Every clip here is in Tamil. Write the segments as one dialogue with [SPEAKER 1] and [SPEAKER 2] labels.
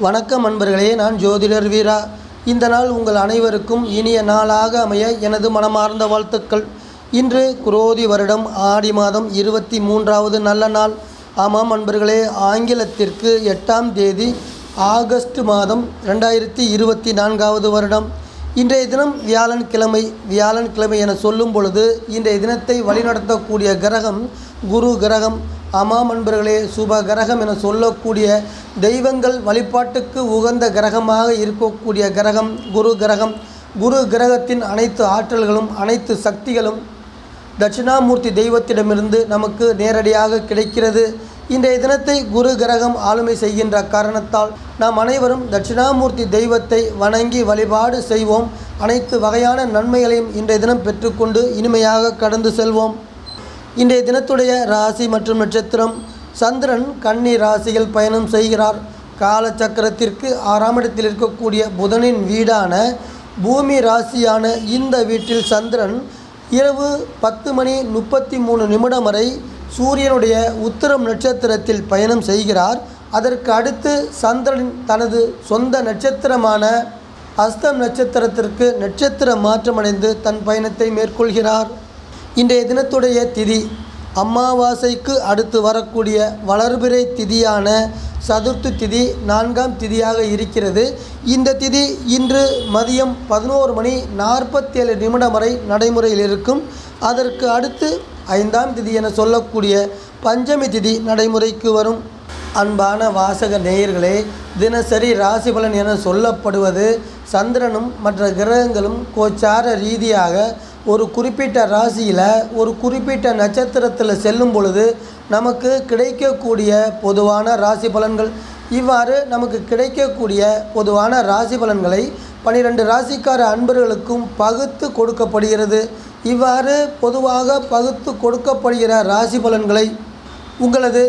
[SPEAKER 1] வணக்கம் அன்பர்களே, நான் ஜோதிடர் வீரா. இந்த நாள் உங்கள் அனைவருக்கும் இனிய நாளாக அமைய எனது மனமார்ந்த வாழ்த்துக்கள். இன்று குரோதி வருடம் ஆடி மாதம் 23வது நல்ல நாள். ஆமாம் அன்பர்களே, ஆங்கிலத்திற்கு 8ஆம் தேதி ஆகஸ்ட் மாதம் 2024வது வருடம். இன்றைய தினம் வியாழன்கிழமை என சொல்லும் பொழுது இன்றைய தினத்தை வழிநடத்தக்கூடிய கிரகம் குரு கிரகம். ஆமாம் அன்பர்களே, சுப கிரகம் என சொல்லக்கூடிய தெய்வங்கள் வழிபாட்டுக்கு உகந்த கிரகமாக இருக்கக்கூடிய கிரகம் குரு கிரகம். குரு கிரகத்தின் அனைத்து ஆற்றல்களும் அனைத்து சக்திகளும் தட்சிணாமூர்த்தி தெய்வத்திடமிருந்து நமக்கு நேரடியாக கிடைக்கிறது. இன்றைய தினத்தை குரு கிரகம் ஆளுமை செய்கின்ற காரணத்தால் நாம் அனைவரும் தட்சிணாமூர்த்தி தெய்வத்தை வணங்கி வழிபாடு செய்வோம். அனைத்து வகையான நன்மைகளையும் இன்றைய தினம் பெற்றுக்கொண்டு இனிமையாக கடந்து செல்வோம். இன்றைய தினத்துடைய ராசி மற்றும் நட்சத்திரம். சந்திரன் கன்னி ராசியில் பயணம் செய்கிறார். காலச்சக்கரத்திற்கு 6ஆம் இடத்தில் இருக்கக்கூடிய புதனின் வீடான பூமி ராசியான இந்த வீட்டில் சந்திரன் இரவு 10:33 வரை சூரியனுடைய உத்திரம் நட்சத்திரத்தில் பயணம் செய்கிறார். அதற்கு அடுத்து சந்திரன் தனது சொந்த நட்சத்திரமான அஸ்தம் நட்சத்திரத்திற்கு நட்சத்திர மாற்றமடைந்து தன் பயணத்தை மேற்கொள்கிறார். இன்றைய தினத்துடைய திதி அமாவாசைக்கு அடுத்து வரக்கூடிய வளர்பிறை திதியான சதுர்த்தி திதி 4ஆம் திதியாக இருக்கிறது. இந்த திதி இன்று மதியம் 11:47 வரை நடைமுறையில் இருக்கும். அதற்கு அடுத்து 5ஆம் திதி என சொல்லக்கூடிய பஞ்சமி திதி நடைமுறைக்கு வரும். அன்பான வாசக நேயர்களே, தினசரி ராசி பலன் என சொல்லப்படுவது சந்திரனும் மற்ற கிரகங்களும் கோச்சார ரீதியாக ஒரு குறிப்பிட்ட ராசியில் ஒரு குறிப்பிட்ட நட்சத்திரத்தில் செல்லும் பொழுது நமக்கு கிடைக்கக்கூடிய பொதுவான ராசி பலன்கள். இவ்வாறு நமக்கு கிடைக்கக்கூடிய பொதுவான ராசி பலன்களை 12 ராசிக்கார அன்பர்களுக்கும் பகுத்து கொடுக்கப்படுகிறது. இவ்வாறு பொதுவாக பகுத்து கொடுக்கப்படுகிற ராசி பலன்களை உங்களது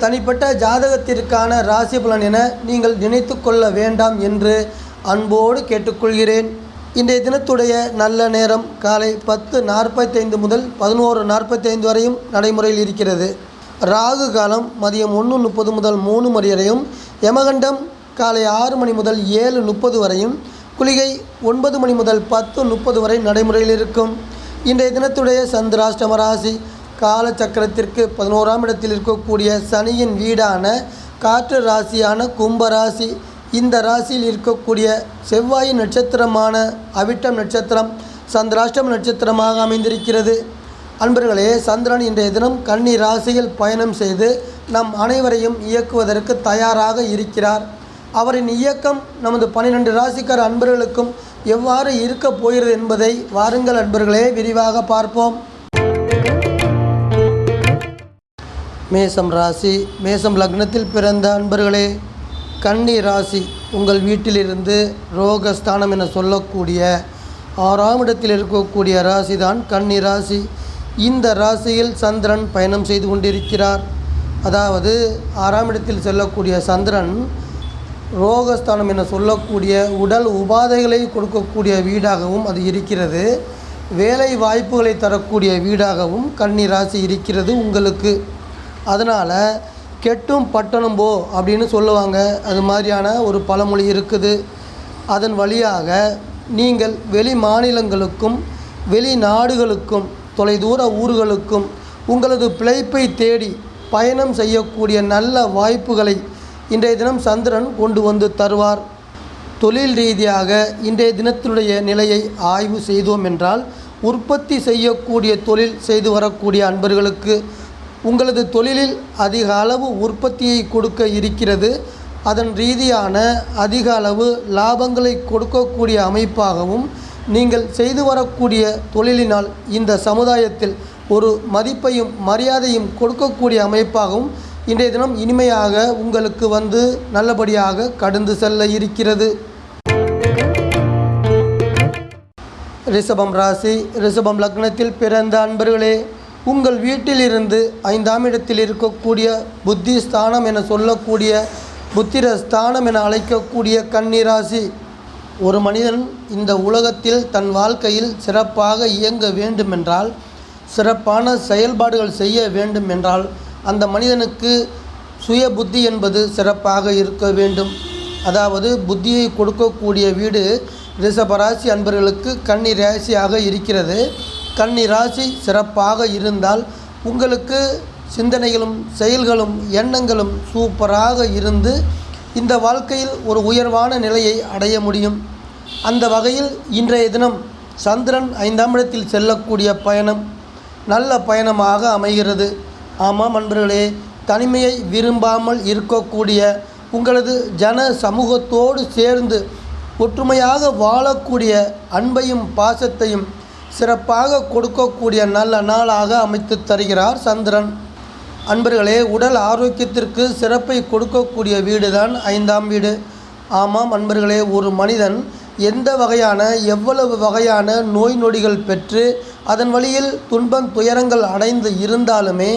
[SPEAKER 1] தனிப்பட்ட ஜாதகத்திற்கான ராசி பலன் என நீங்கள் நினைத்து கொள்ள வேண்டாம் என்று அன்போடு கேட்டுக்கொள்கிறேன். இன்றைய தினத்துடைய நல்ல நேரம் காலை 10:45 முதல் 11:45 வரையும் நடைமுறையில் இருக்கிறது. ராகு காலம் மதியம் 1:30 முதல் 3 மணி வரையும், யமகண்டம் காலை 6 மணி முதல் 7:30 வரையும், குளிகை 9 மணி முதல் 10:30 வரை நடைமுறையில் இருக்கும். இன்றைய தினத்துடைய சந்திராஷ்டம ராசி. காலச்சக்கரத்திற்கு 11ஆம் இடத்தில் இருக்கக்கூடிய சனியின் வீடான காற்று ராசியான கும்பராசி. இந்த ராசியில் இருக்கக்கூடிய செவ்வாயின் நட்சத்திரமான அவிட்டம் நட்சத்திரம் சந்திராஷ்டம நட்சத்திரமாக அமைந்திருக்கிறது. அன்பர்களே, சந்திரன் இன்றைய தினம் கன்னி ராசியில் பயணம் செய்து நம் அனைவரையும் இயக்குவதற்கு தயாராக இருக்கிறார். அவரின் இயக்கம் நமது 12 ராசிக்கார அன்பர்களுக்கும் எவ்வாறு இருக்கப் போகிறது என்பதை வாருங்கள் அன்பர்களே விரிவாக பார்ப்போம். மேசம் ராசி. மேசம் லக்னத்தில் பிறந்த அன்பர்களே, கன்னி ராசி உங்கள் வீட்டிலிருந்து ரோகஸ்தானம் என சொல்லக்கூடிய 6ஆம் இடத்தில் இருக்கக்கூடிய ராசி தான் கன்னி ராசி. இந்த ராசியில் சந்திரன் பயணம் செய்து கொண்டிருக்கிறார். அதாவது 6ஆம் இடத்தில் செல்லக்கூடிய சந்திரன் ரோகஸ்தானம் என சொல்லக்கூடிய உடல் உபாதைகளை கொடுக்கக்கூடிய வீடாகவும் அது இருக்கிறது. வேலை வாய்ப்புகளை தரக்கூடிய வீடாகவும் கன்னி ராசி இருக்கிறது உங்களுக்கு. அதனால் கெட்டும் பட்டணம் போ அப்படின்னு சொல்லுவாங்க. அது மாதிரியான ஒரு பழமொழி இருக்குது. அதன் வழியாக நீங்கள் வெளி மாநிலங்களுக்கும் வெளிநாடுகளுக்கும் தொலைதூர ஊர்களுக்கும் உங்களது பிழைப்பை தேடி பயணம் செய்யக்கூடிய நல்ல வாய்ப்புகளை இன்றைய தினம் சந்திரன் கொண்டு வந்து தருவார். தொழில் ரீதியாக இன்றைய தினத்தினுடைய நிலையை ஆய்வு செய்தோம் என்றால், உற்பத்தி செய்யக்கூடிய தொழில் செய்து வரக்கூடிய அன்பர்களுக்கு உங்களது தொழிலில் அதிக அளவு உற்பத்தியை கொடுக்க இருக்கிறது. அதன் ரீதியான அதிக அளவு லாபங்களை கொடுக்கக்கூடிய அமைப்பாகவும், நீங்கள் செய்து வரக்கூடிய தொழிலினால் இந்த சமுதாயத்தில் ஒரு மதிப்பையும் மரியாதையும் கொடுக்கக்கூடிய அமைப்பாகவும் இன்றைய தினம் இனிமையாக உங்களுக்கு வந்து நல்லபடியாக கடந்து செல்ல இருக்கிறது. ரிஷபம் ராசி. ரிஷபம் லக்னத்தில் பிறந்த அன்பர்களே, உங்கள் வீட்டிலிருந்து 5ஆம் இடத்தில் இருக்கக்கூடிய புத்தி ஸ்தானம் என சொல்லக்கூடிய புத்திர ஸ்தானம் என அழைக்கக்கூடிய கன்னி ராசி. ஒரு மனிதன் இந்த உலகத்தில் தன் வாழ்க்கையில் சிறப்பாக இயங்க வேண்டுமென்றால், சிறப்பான செயல்பாடுகள் செய்ய வேண்டும் என்றால் அந்த மனிதனுக்கு சுய புத்தி என்பது சிறப்பாக இருக்க வேண்டும். அதாவது புத்தியை கொடுக்கக்கூடிய வீடு ரிஷபராசி அன்பர்களுக்கு கன்னி ராசியாக இருக்கிறது. கன்னி ராசி சிறப்பாக இருந்தால் உங்களுக்கு சிந்தனைகளும் செயல்களும் எண்ணங்களும் சூப்பராக இருந்து இந்த வாழ்க்கையில் ஒரு உயர்வான நிலையை அடைய முடியும். அந்த வகையில் இன்றைய தினம் சந்திரன் 5ஆம் இடத்தில் செல்லக்கூடிய பயணம் நல்ல பயணமாக அமைகிறது. ஆமாம் அன்பர்களே, தனிமையை விரும்பாமல் இருக்கக்கூடிய உங்களது ஜன சமூகத்தோடு சேர்ந்து ஒற்றுமையாக வாழக்கூடிய அன்பையும் பாசத்தையும் சிறப்பாக கொடுக்கக்கூடிய நல்ல நாளாக அமைத்து தருகிறார் சந்திரன். அன்பர்களே, உடல் ஆரோக்கியத்திற்கு சிறப்பை கொடுக்கக்கூடிய வீடு தான் 5ஆம் வீடு. ஆமாம் அன்பர்களே, ஒரு மனிதன் எந்த வகையான எவ்வளவு வகையான நோய் நொடிகள் பெற்று அதன் வழியில் துன்பம் துயரங்கள் அடைந்து இருந்தாலுமே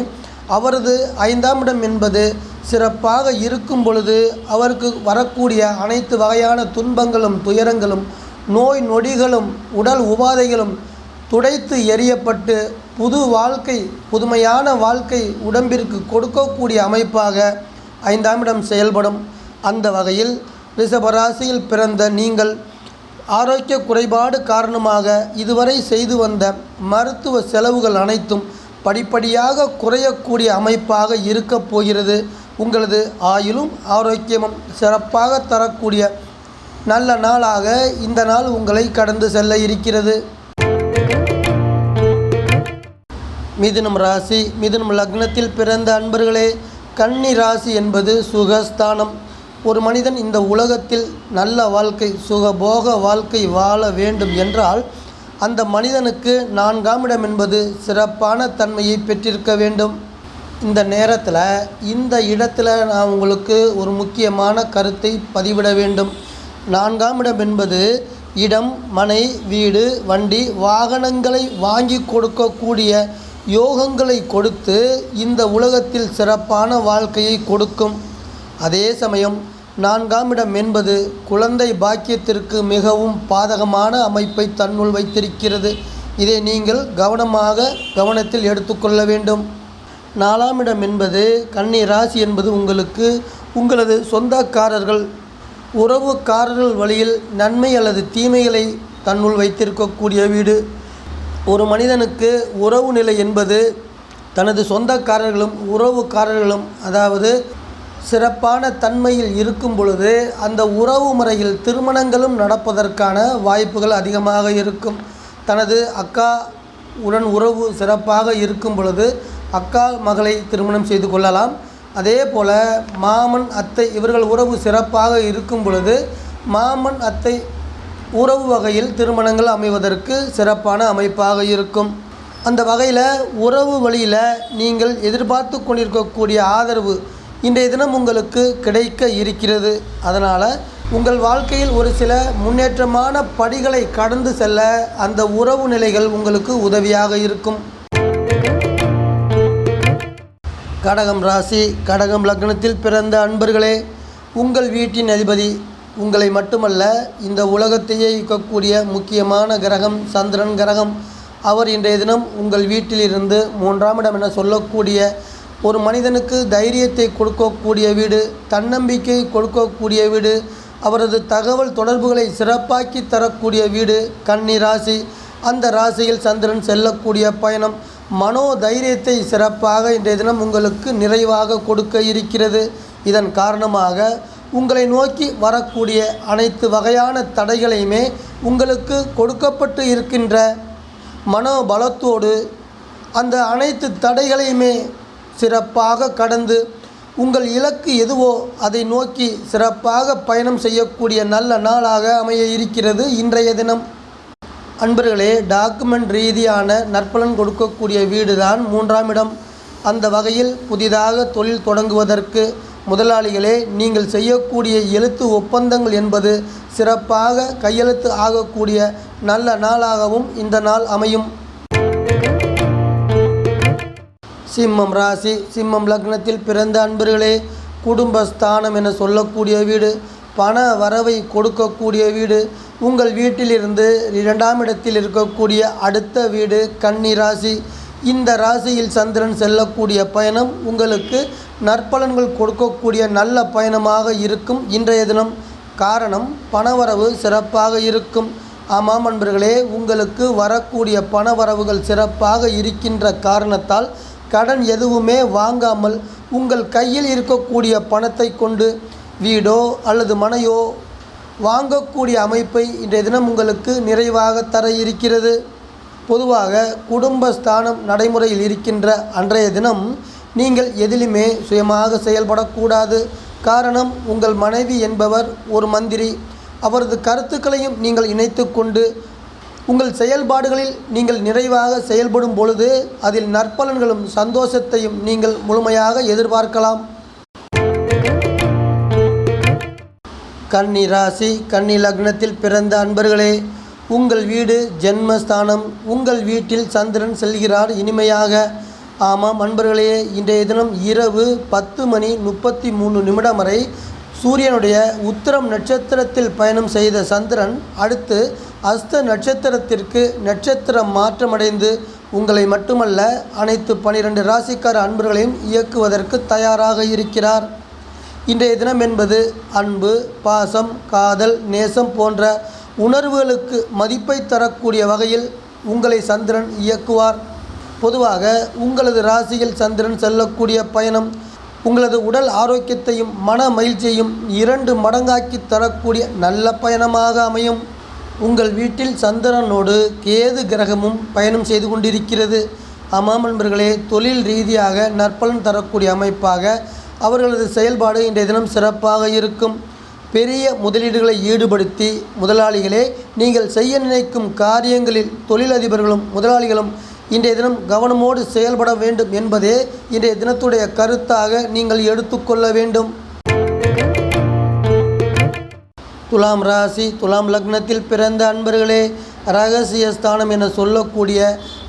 [SPEAKER 1] அவரது 5ஆம் இடம் என்பது சிறப்பாக இருக்கும் பொழுது அவருக்கு வரக்கூடிய அனைத்து வகையான துன்பங்களும் துயரங்களும் நோய் நொடிகளும் உடல் உபாதைகளும் துடைத்து எறியப்பட்டு புது வாழ்க்கை புதுமையான வாழ்க்கை உடம்பிற்கு கொடுக்கக்கூடிய அமைப்பாக 5ஆம் இடம் செயல்படும். அந்த வகையில் ரிஷபராசியில் பிறந்த நீங்கள் ஆரோக்கிய குறைபாடு காரணமாக இதுவரை செய்து வந்த மருத்துவ செலவுகள் அனைத்தும் படிப்படியாக குறையக்கூடிய அமைப்பாக இருக்கப் போகிறது. உங்களது ஆயுளும் ஆரோக்கியமும் சிறப்பாக தரக்கூடிய நல்ல நாளாக இந்த நாள் உங்களை கடந்து செல்ல இருக்கிறது. மிதுனம் ராசி, மிதுனம் லக்னத்தில் பிறந்த அன்பர்களே, கன்னி ராசி என்பது சுகஸ்தானம். ஒரு மனிதன் இந்த உலகத்தில் நல்ல வாழ்க்கை சுகபோக வாழ்க்கை வாழ வேண்டும் என்றால் அந்த மனிதனுக்கு 4ஆம் இடம் என்பது சிறப்பான தன்மையை பெற்றிருக்க வேண்டும். இந்த நேரத்தில் இந்த இடத்துல நான் உங்களுக்கு ஒரு முக்கியமான கருத்தை பதிவிட வேண்டும். 4ஆம் இடம் என்பது இடம், மனை, வீடு, வண்டி, வாகனங்களை வாங்கி கொடுக்கக்கூடிய யோகங்களை கொடுத்து இந்த உலகத்தில் சிறப்பான வாழ்க்கையை கொடுக்கும். அதே சமயம் 4ஆம் இடம் என்பது குழந்தை பாக்கியத்திற்கு மிகவும் பாதகமான அமைப்பை தன்னுள் வைத்திருக்கிறது. இதை நீங்கள் கவனத்தில் எடுத்துக்கொள்ள வேண்டும். 4ஆம் இடம் என்பது கன்னி ராசி என்பது உங்களுக்கு உங்களது சொந்தக்காரர்கள் உறவுக்காரர்கள் வழியில் நன்மை அல்லது தீமைகளை தன்னுள் வைத்திருக்கக்கூடிய வீடு. ஒரு மனிதனுக்கு உறவு நிலை என்பது தனது சொந்தக்காரர்களும் உறவுக்காரர்களும் அதாவது சிறப்பான தன்மையில் இருக்கும் பொழுது அந்த உறவு முறையில் திருமணங்களும் நடப்பதற்கான வாய்ப்புகள் அதிகமாக இருக்கும். தனது அக்கா உடன் உறவு சிறப்பாக இருக்கும் பொழுது அக்கா மகளை திருமணம் செய்து கொள்ளலாம். அதே போல் மாமன் அத்தை இவர்கள் உறவு சிறப்பாக இருக்கும் பொழுது மாமன் அத்தை உறவு வகையில் திருமணங்கள் அமைவதற்கு சிறப்பான அமைப்பாக இருக்கும். அந்த வகையில் உறவு வழியில் நீங்கள் எதிர்பார்த்து கொண்டிருக்கக்கூடிய ஆதரவு இன்றைய தினம் உங்களுக்கு கிடைக்க இருக்கிறது. அதனால் உங்கள் வாழ்க்கையில் ஒரு சில முன்னேற்றமான படிகளை கடந்து செல்ல அந்த உறவு நிலைகள் உங்களுக்கு உதவியாக இருக்கும். கடகம் ராசி, கடகம் லக்னத்தில் பிறந்த அன்பர்களே, உங்கள் வீட்டின் அதிபதி உங்களை மட்டுமல்ல இந்த உலகத்தையே இயக்கக்கூடிய முக்கியமான கிரகம் சந்திரன் கிரகம். அவர் இன்றைய தினம் உங்கள் வீட்டிலிருந்து 3ஆம் இடம் என சொல்லக்கூடிய ஒரு மனிதனுக்கு தைரியத்தை கொடுக்கக்கூடிய வீடு, தன்னம்பிக்கை கொடுக்கக்கூடிய வீடு, அவரது தகவல் தொடர்புகளை சிறப்பாக்கி தரக்கூடிய வீடு கன்னி ராசி. அந்த ராசியில் சந்திரன் செல்லக்கூடிய பயணம் மனோ தைரியத்தை சிறப்பாக இன்றைய தினம் உங்களுக்கு நிறைவாக கொடுக்க இருக்கிறது. இதன் காரணமாக உங்களை நோக்கி வரக்கூடிய அனைத்து வகையான தடைகளையுமே உங்களுக்கு கொடுக்கப்பட்டு இருக்கின்ற மனோபலத்தோடு அந்த அனைத்து தடைகளையுமே சிறப்பாக கடந்து உங்கள் இலக்கு எதுவோ அதை நோக்கி சிறப்பாக பயணம் செய்யக்கூடிய நல்ல நாளாக அமைய இருக்கிறது இன்றைய தினம். அன்பர்களே, டாக்குமெண்ட் ரீதியான நற்பலன் கொடுக்கக்கூடிய வீடு தான் 3ஆம் இடம். அந்த வகையில் புதிதாக தொழில் தொடங்குவதற்கு முதலாளிகளே நீங்கள் செய்யக்கூடிய எழுத்து ஒப்பந்தங்கள் என்பது சிறப்பாக கையெழுத்து ஆகக்கூடிய நல்ல நாளாகவும் இந்த நாள் அமையும். சிம்மம் ராசி, சிம்மம் லக்னத்தில் பிறந்த அன்பர்களே, குடும்பஸ்தானம் என சொல்லக்கூடிய வீடு, பண வரவை கொடுக்கக்கூடிய வீடு, உங்கள் வீட்டிலிருந்து 2ஆம் இடத்தில் இருக்கக்கூடிய அடுத்த வீடு கன்னி ராசி. இந்த ராசியில் சந்திரன் செல்லக்கூடிய பயணம் உங்களுக்கு நற்பலன்கள் கொடுக்கக்கூடிய நல்ல பயணமாக இருக்கும் இன்றைய தினம். காரணம், பணவரவு சிறப்பாக இருக்கும். ஆமாம் அன்பர்களே, உங்களுக்கு வரக்கூடிய பணவரவுகள் சிறப்பாக இருக்கின்ற காரணத்தால் கடன் எதுவுமே வாங்காமல் உங்கள் கையில் இருக்கக்கூடிய பணத்தை கொண்டு வீடோ அல்லது மனையோ வாங்கக்கூடிய அமைப்பை இன்றைய தினம் உங்களுக்கு நிறைவாக தர இருக்கிறது. பொதுவாக குடும்பஸ்தானம் நடைமுறையில் இருக்கின்ற அன்றைய தினம் நீங்கள் எதிலுமே சுயமாக செயல்படக்கூடாது. காரணம், உங்கள் மனைவி என்பவர் ஒரு மந்திரி. அவரது கருத்துக்களையும் நீங்கள் இணைத்து கொண்டு உங்கள் செயல்பாடுகளில் நீங்கள் நிறைவாக செயல்படும் பொழுது அதில் நற்பலன்களும் சந்தோஷத்தையும் நீங்கள் முழுமையாக எதிர்பார்க்கலாம். கன்னி ராசி, கன்னி லக்னத்தில் பிறந்த அன்பர்களே, உங்கள் வீடு ஜென்மஸ்தானம். உங்கள் வீட்டில் சந்திரன் செல்கிறார் இனிமையாக. ஆமாம் அன்பர்களே, இன்றைய தினம் இரவு 10:33 வரை சூரியனுடைய உத்திரம் நட்சத்திரத்தில் பயணம் செய்த சந்திரன் அடுத்து அஸ்த நட்சத்திரத்திற்கு நட்சத்திரம் மாற்றமடைந்து உங்களை மட்டுமல்ல அனைத்து 12 ராசிக்கார அன்பர்களையும் இயக்குவதற்கு தயாராக இருக்கிறார். இன்றைய தினம் என்பது அன்பு, பாசம், காதல், நேசம் போன்ற உணர்வுகளுக்கு மதிப்பை தரக்கூடிய வகையில் உங்களை சந்திரன் இயக்குவார். பொதுவாக உங்களது ராசியில் சந்திரன் செல்லக்கூடிய பயணம் உங்களது உடல் ஆரோக்கியத்தையும் மன மகிழ்ச்சியையும் 2 மடங்காக்கி தரக்கூடிய நல்ல பயணமாக அமையும். உங்கள் வீட்டில் சந்திரனோடு கேது கிரகமும் பயணம் செய்து கொண்டிருக்கிறது. ஆமாம் நண்பர்களே, தொழில் ரீதியாக நற்பலன் தரக்கூடிய அமைப்பாக அவர்களது செயல்பாடு இன்றைய தினம் சிறப்பாக இருக்கும். பெரிய முதலீடுகளை ஈடுபடுத்தி முதலாளிகளே, நீங்கள் செய்ய நினைக்கும் காரியங்களில் தொழிலதிபர்களும் முதலாளிகளும் இன்றைய தினம் கவனமோடு செயல்பட வேண்டும் என்பதே இன்றைய தினத்துடைய கருத்தாக நீங்கள் எடுத்துக்கொள்ள வேண்டும். துலாம் ராசி, துலாம் லக்னத்தில் பிறந்த அன்பர்களே, இரகசிய ஸ்தானம் என சொல்லக்கூடிய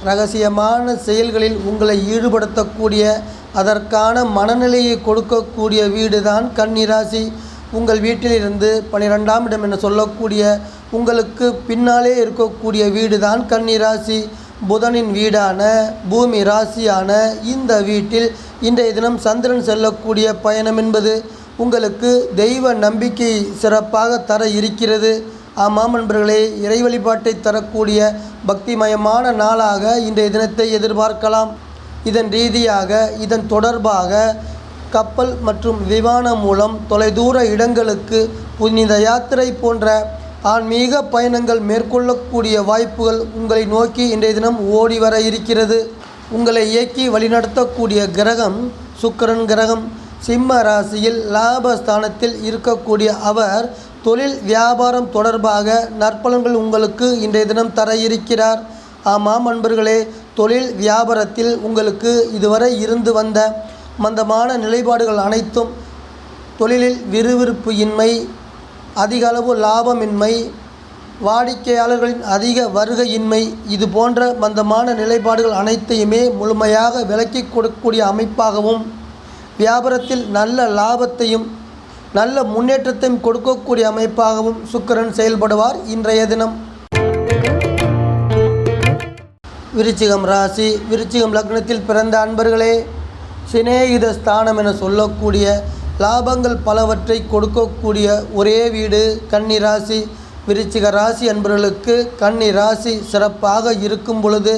[SPEAKER 1] இரகசியமான செயல்களில் உங்களை ஈடுபடுத்தக்கூடிய அதற்கான மனநிலையை கொடுக்கக்கூடிய வீடு தான் கன்னி ராசி. உங்கள் வீட்டிலிருந்து 12ஆம் இடம் என சொல்லக்கூடிய உங்களுக்கு பின்னாலே இருக்கக்கூடிய வீடு தான் கன்னி ராசி. புதனின் வீடான பூமி ராசியான இந்த வீட்டில் இன்றைய தினம் சந்திரன் செல்லக்கூடிய பயணம் என்பது உங்களுக்கு தெய்வ நம்பிக்கை சிறப்பாக தர இருக்கிறது. ஆமாம் நண்பர்களே, இறை வழிபாட்டை தரக்கூடிய பக்திமயமான நாளாக இன்றைய தினத்தை எதிர்பார்க்கலாம். இதன் தொடர்பாக கப்பல் மற்றும் விமானம் மூலம் தொலைதூர இடங்களுக்கு புனித யாத்திரை போன்ற ஆன்மீக பயணங்கள் மேற்கொள்ளக்கூடிய வாய்ப்புகள் உங்களை நோக்கி இன்றைய தினம் ஓடி வர இருக்கிறது. உங்களை இயக்கி வழிநடத்தக்கூடிய கிரகம் சுக்கிரன் கிரகம். சிம்ம ராசியில் லாபஸ்தானத்தில் இருக்கக்கூடிய அவர் தொழில் வியாபாரம் தொடர்பாக நற்பலன்கள் உங்களுக்கு இன்றைய தினம் தர இருக்கிறார். ஆமாம் அன்பர்களே, தொழில் வியாபாரத்தில் உங்களுக்கு இதுவரை இருந்து வந்த மந்தமான நிலைப்பாடுகள் அனைத்தும், தொழிலில் விறுவிறுப்பு இன்மை, அதிக அளவு லாபமின்மை, வாடிக்கையாளர்களின் அதிக வருகையின்மை, இது போன்ற மந்தமான நிலைப்பாடுகள் அனைத்தையுமே முழுமையாக விலக்கி கொடுக்கக்கூடிய அமைப்பாகவும் வியாபாரத்தில் நல்ல லாபத்தையும் நல்ல முன்னேற்றத்தையும் கொடுக்கக்கூடிய அமைப்பாகவும் சுக்கிரன் செயல்படுவார் இன்றைய தினம். விருச்சிகம் ராசி, விருச்சிகம் லக்னத்தில் பிறந்த அன்பர்களே, சிநேகித ஸ்தானம் என சொல்லக்கூடிய லாபங்கள் பலவற்றை கொடுக்கக்கூடிய ஒரே வீடு கன்னி ராசி. விருச்சிக ராசி அன்பர்களுக்கு கன்னி ராசி சிறப்பாக இருக்கும் பொழுது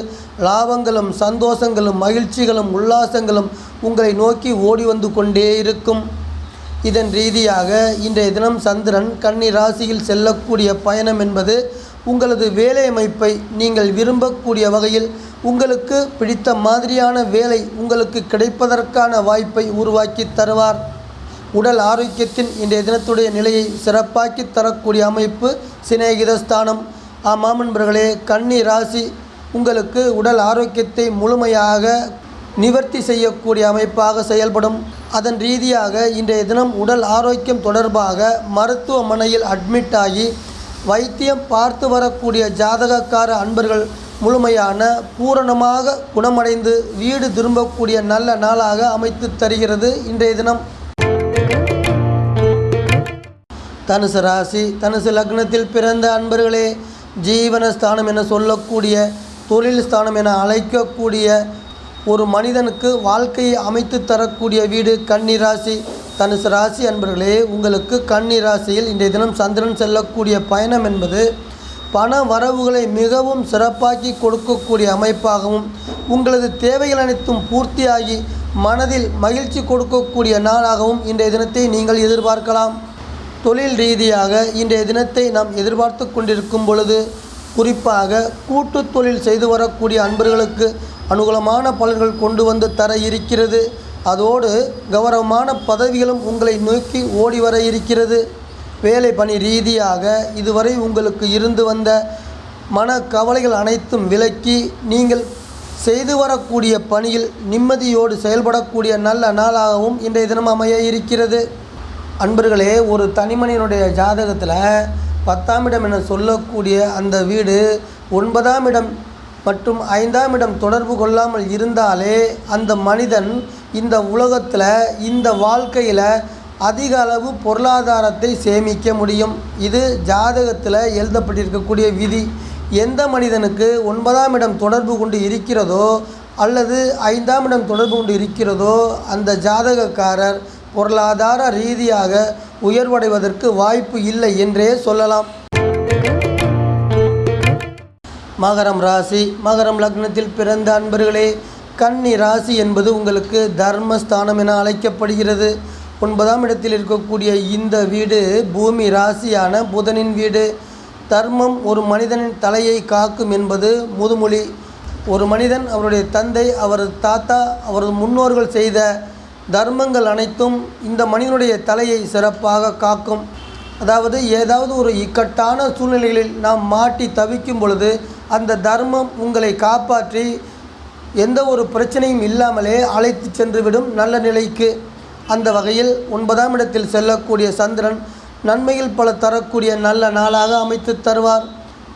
[SPEAKER 1] லாபங்களும் சந்தோஷங்களும் மகிழ்ச்சிகளும் உல்லாசங்களும் உங்களை நோக்கி ஓடி வந்து கொண்டே இருக்கும். இதன் ரீதியாக இன்றைய தினம் சந்திரன் கன்னி ராசியில் செல்லக்கூடிய பயணம் என்பது உங்களது வேலை அமைப்பை நீங்கள் விரும்பக்கூடிய வகையில் உங்களுக்கு பிடித்த மாதிரியான வேலை உங்களுக்கு கிடைப்பதற்கான வாய்ப்பை உருவாக்கி தருவார். உடல் ஆரோக்கியத்தின் இன்றைய தினத்துடைய நிலையை சிறப்பாக்கி தரக்கூடிய அமைப்பு சிநேகித ஸ்தானம். ஆமாம் நண்பர்களே, கன்னி ராசி உங்களுக்கு உடல் ஆரோக்கியத்தை முழுமையாக நிவர்த்தி செய்யக்கூடிய அமைப்பாக செயல்படும். அதன் ரீதியாக இன்றைய தினம் உடல் ஆரோக்கியம் தொடர்பாக மருத்துவமனையில் அட்மிட் ஆகி வைத்தியம் பார்த்து வரக்கூடிய ஜாதகக்கார அன்பர்கள் முழுமையான பூரணமாக குணமடைந்து வீடு திரும்பக்கூடிய நல்ல நாளாக அமைத்து தருகிறது இன்றைய தினம். தனுசு ராசி, தனுசு லக்னத்தில் பிறந்த அன்பர்களே, ஜீவனஸ்தானம் என சொல்லக்கூடிய தொழில் ஸ்தானம் என அழைக்கக்கூடிய ஒரு மனிதனுக்கு வாழ்க்கையை அமைத்து தரக்கூடிய வீடு கன்னி ராசி. தனுசு ராசி அன்பர்களே, உங்களுக்கு கன்னி ராசியில் இன்றைய தினம் சந்திரன் செல்லக்கூடிய பயணம் என்பது பண வரவுகளை மிகவும் சிறப்பாக்கி கொடுக்கக்கூடிய அமைப்பாகவும், உங்களது தேவைகள் அனைத்தும் பூர்த்தியாகி மனதில் மகிழ்ச்சி கொடுக்கக்கூடிய நாளாகவும் இன்றைய தினத்தை நீங்கள் எதிர்பார்க்கலாம். தொழில் ரீதியாக இன்றைய தினத்தை நாம் எதிர்பார்த்து கொண்டிருக்கும் பொழுது, குறிப்பாக கூட்டு தொழில் செய்து வரக்கூடிய அன்பர்களுக்கு அனுகூலமான பலன்கள் கொண்டு வந்து தர இருக்கிறது. அதோடு கௌரவமான பதவிகளும் உங்களை நோக்கி ஓடி வர இருக்கிறது. வேலை பணி ரீதியாக இதுவரை உங்களுக்கு இருந்து வந்த மனக்கவலைகள் அனைத்தும் விலக்கி நீங்கள் செய்து வரக்கூடிய பணியில் நிம்மதியோடு செயல்படக்கூடிய நல்ல நாளாகவும் இன்றைய தினம் அமைய இருக்கிறது. அன்பர்களே, ஒரு தனிமனிதனுடைய ஜாதகத்தில் 10ஆம் இடம் என சொல்லக்கூடிய அந்த வீடு 9ஆம் இடம் மற்றும் 5ஆம் இடம் தொடர்பு கொள்ளாமல் இருந்தாலே அந்த மனிதன் இந்த உலகத்தில், இந்த வாழ்க்கையில் அதிக அளவு பொருளாதாரத்தை சேமிக்க முடியும். இது ஜாதகத்தில் எழுதப்பட்டிருக்கக்கூடிய விதி. எந்த மனிதனுக்கு 9ஆம் இடம் தொடர்பு கொண்டு இருக்கிறதோ அல்லது 5ஆம் இடம் தொடர்பு கொண்டு இருக்கிறதோ அந்த ஜாதகக்காரர் பொருளாதார ரீதியாக உயர்வடைவதற்கு வாய்ப்பு இல்லை என்றே சொல்லலாம். மகரம் ராசி. மகரம் லக்னத்தில் பிறந்த அன்பர்களே, கன்னி ராசி என்பது உங்களுக்கு தர்மஸ்தானம் என அழைக்கப்படுகிறது. 9ஆம் இடத்தில் இருக்கக்கூடிய இந்த வீடு பூமி ராசியான புதனின் வீடு. தர்மம் ஒரு மனிதனின் தலையை காக்கும் என்பது முதுமொழி. ஒரு மனிதன் அவருடைய தந்தை, அவரது தாத்தா, அவரது முன்னோர்கள் செய்த தர்மங்கள் அனைத்தும் இந்த மனிதனுடைய தலையை சிறப்பாக காக்கும். அதாவது ஏதாவது ஒரு இக்கட்டான சூழ்நிலைகளில் நாம் மாட்டி தவிக்கும் பொழுது அந்த தர்மம் உங்களை காப்பாற்றி எந்த ஒரு பிரச்சனையும் இல்லாமலே அழைத்து சென்றுவிடும் நல்ல நிலைக்கு. அந்த வகையில் 9ஆம் இடத்தில் செல்லக்கூடிய சந்திரன் நன்மைகள் பல தரக்கூடிய நல்ல நாளாக அமைத்து தருவார்.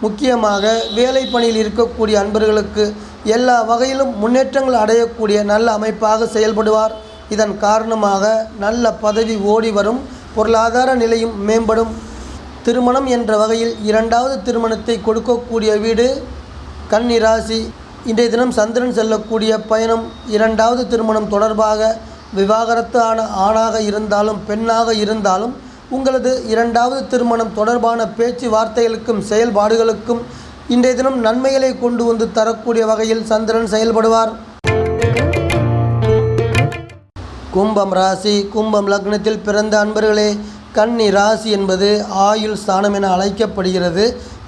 [SPEAKER 1] முக்கியமாக வேலை பணியில் இருக்கக்கூடிய அன்பர்களுக்கு எல்லா வகையிலும் முன்னேற்றங்கள் அடையக்கூடிய நல்ல அமைப்பாக செயல்படுவார். இதன் காரணமாக நல்ல பதவி ஓடி வரும், பொருளாதார நிலையும் மேம்படும். திருமணம் என்ற வகையில் 2வது திருமணத்தை கொடுக்கக்கூடிய வீடு கன்னி ராசி. இன்றைய தினம் சந்திரன் செல்லக்கூடிய பயணம் 2வது திருமணம் தொடர்பாக விவாகரத்து ஆணாக இருந்தாலும் பெண்ணாக இருந்தாலும் உங்களது 2வது திருமணம் தொடர்பான பேச்சுவார்த்தைகளுக்கும் செயல்பாடுகளுக்கும் இன்றைய தினம் நன்மைகளை கொண்டு வந்து தரக்கூடிய வகையில் சந்திரன் செயல்படுவார். கும்பம் ராசி. கும்பம் லக்னத்தில் பிறந்த அன்பர்களே, கன்னி ராசி என்பது ஆயுள் ஸ்தானம் என அழைக்கப்படுகிறது.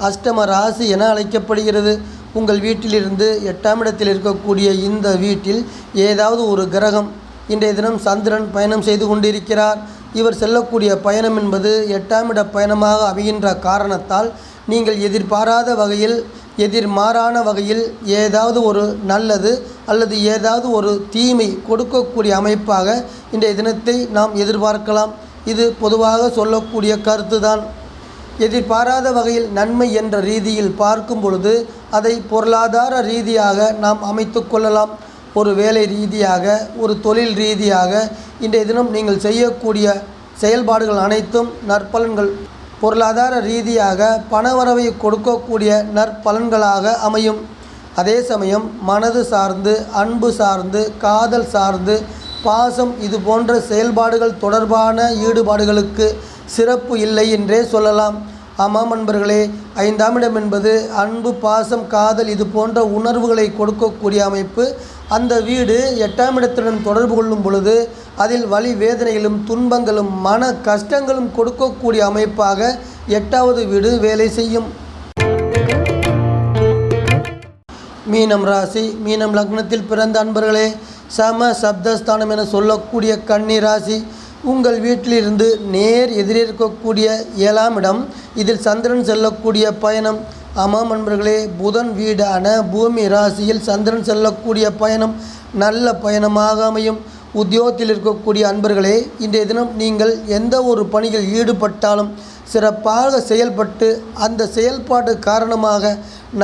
[SPEAKER 1] அஷ்டம ராசி என அழைக்கப்படுகிறது. உங்கள் வீட்டிலிருந்து 8ஆம் இடத்தில் இருக்கக்கூடிய இந்த வீட்டில் ஏதாவது ஒரு கிரகம் இன்றைய தினம் சந்திரன் பயணம் செய்து கொண்டிருக்கிறார். இவர் செல்லக்கூடிய பயணம் என்பது 8ஆம் இட பயணமாக அமைகின்ற காரணத்தால் நீங்கள் எதிர்பாராத வகையில், எதிர்மாறான வகையில் ஏதாவது ஒரு நல்லது அல்லது ஏதாவது ஒரு தீமை கொடுக்கக்கூடிய அமைப்பாக இன்றைய தினத்தை நாம் எதிர்பார்க்கலாம். இது பொதுவாக சொல்லக்கூடிய கருத்துதான். எதிர்பாராத வகையில் நன்மை என்ற ரீதியில் பார்க்கும் பொழுது அதை பொருளாதார ரீதியாக நாம் அமைத்து கொள்ளலாம். ஒரு வேலை ரீதியாக, ஒரு தொழில் ரீதியாக இன்றைய தினம் நீங்கள் செய்யக்கூடிய செயல்பாடுகள் அனைத்தும் நற்பலன்கள், பொருளாதார ரீதியாக பணவரவை கொடுக்கக்கூடிய நற்பலன்களாக அமையும். அதே சமயம் மனது சார்ந்து, அன்பு சார்ந்து, காதல் சார்ந்து, பாசம் இது போன்ற செயல்பாடுகள் தொடர்பான ஈடுபாடுகளுக்கு சிறப்பு இல்லை என்றே சொல்லலாம். ஆமாம் அன்பர்களே, 5ஆம் இடம் என்பது அன்பு, பாசம், காதல் இது போன்ற உணர்வுகளை கொடுக்கக்கூடிய அமைப்பு. அந்த வீடு 8ஆம் இடத்துடன் தொடர்பு கொள்ளும் பொழுது அதில் வலி வேதனைகளும் துன்பங்களும் மன கஷ்டங்களும் கொடுக்கக்கூடிய அமைப்பாக 8வது வீடு வேலை செய்யும். மீனம் ராசி. மீனம் லக்னத்தில் பிறந்த அன்பர்களே, சம சப்தஸ்தானம் என சொல்லக்கூடிய கன்னி ராசி. உங்கள் வீட்டிலிருந்து நேர் எதிரே இருக்கக்கூடிய 7ஆம் இடம், இதில் சந்திரன் செல்லக்கூடிய பயணம். ஆமாம் அன்பர்களே, புதன் வீடான பூமி ராசியில் சந்திரன் செல்லக்கூடிய பயணம் நல்ல பயணமாக அமையும். உத்தியோகத்தில் இருக்கக்கூடிய அன்பர்களே, இன்றைய தினம் நீங்கள் எந்த ஒரு பணியில் ஈடுபட்டாலும் சிறப்பாக செயல்பட்டு அந்த செயல்பாடு காரணமாக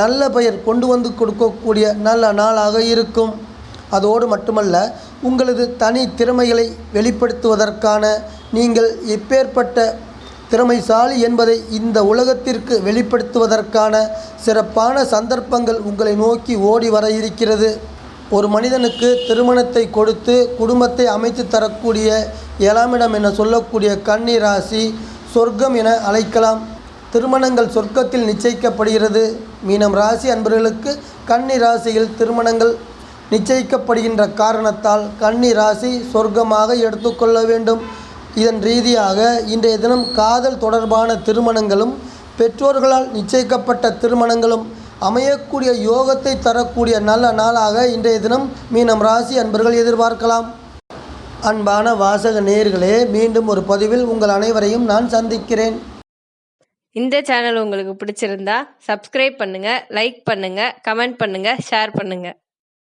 [SPEAKER 1] நல்ல பெயர் கொண்டு வந்து கொடுக்கக்கூடிய நல்ல நாளாக இருக்கும். அதோடு மட்டுமல்ல, உங்களது தனி திறமைகளை வெளிப்படுத்துவதற்கான, நீங்கள் எப்பேற்பட்ட திறமைசாலி என்பதை இந்த உலகத்திற்கு வெளிப்படுத்துவதற்கான சிறப்பான சந்தர்ப்பங்கள் உங்களை நோக்கி ஓடி வர இருக்கிறது. ஒரு மனிதனுக்கு திருமணத்தை கொடுத்து குடும்பத்தை அமைத்து தரக்கூடிய 7ஆம் இடம் என சொல்லக்கூடிய கன்னி ராசி சொர்க்கம் என அழைக்கலாம். திருமணங்கள் சொர்க்கத்தில் நிச்சயிக்கப்படுகிறது. மீனம் ராசி அன்பர்களுக்கு கன்னி ராசியில் திருமணங்கள் நிச்சயிக்கப்படுகின்ற காரணத்தால் கன்னி ராசி சொர்க்கமாக எடுத்துக்கொள்ள வேண்டும். இதன் ரீதியாக இன்றைய தினம் காதல் தொடர்பான திருமணங்களும் பெற்றோர்களால் நிச்சயிக்கப்பட்ட திருமணங்களும் அமையக்கூடிய யோகத்தை தரக்கூடிய நல்ல நாளாக இன்றைய தினம் மீனம் ராசி அன்பர்கள் எதிர்பார்க்கலாம். அன்பான வாசக நேயர்களே, மீண்டும் ஒரு பதிவில் உங்கள் அனைவரையும் நான் சந்திக்கிறேன்.
[SPEAKER 2] இந்த சேனல் உங்களுக்கு பிடிச்சிருந்தா சப்ஸ்கிரைப் பண்ணுங்க, லைக் பண்ணுங்க, கமெண்ட் பண்ணுங்க, ஷேர் பண்ணுங்க.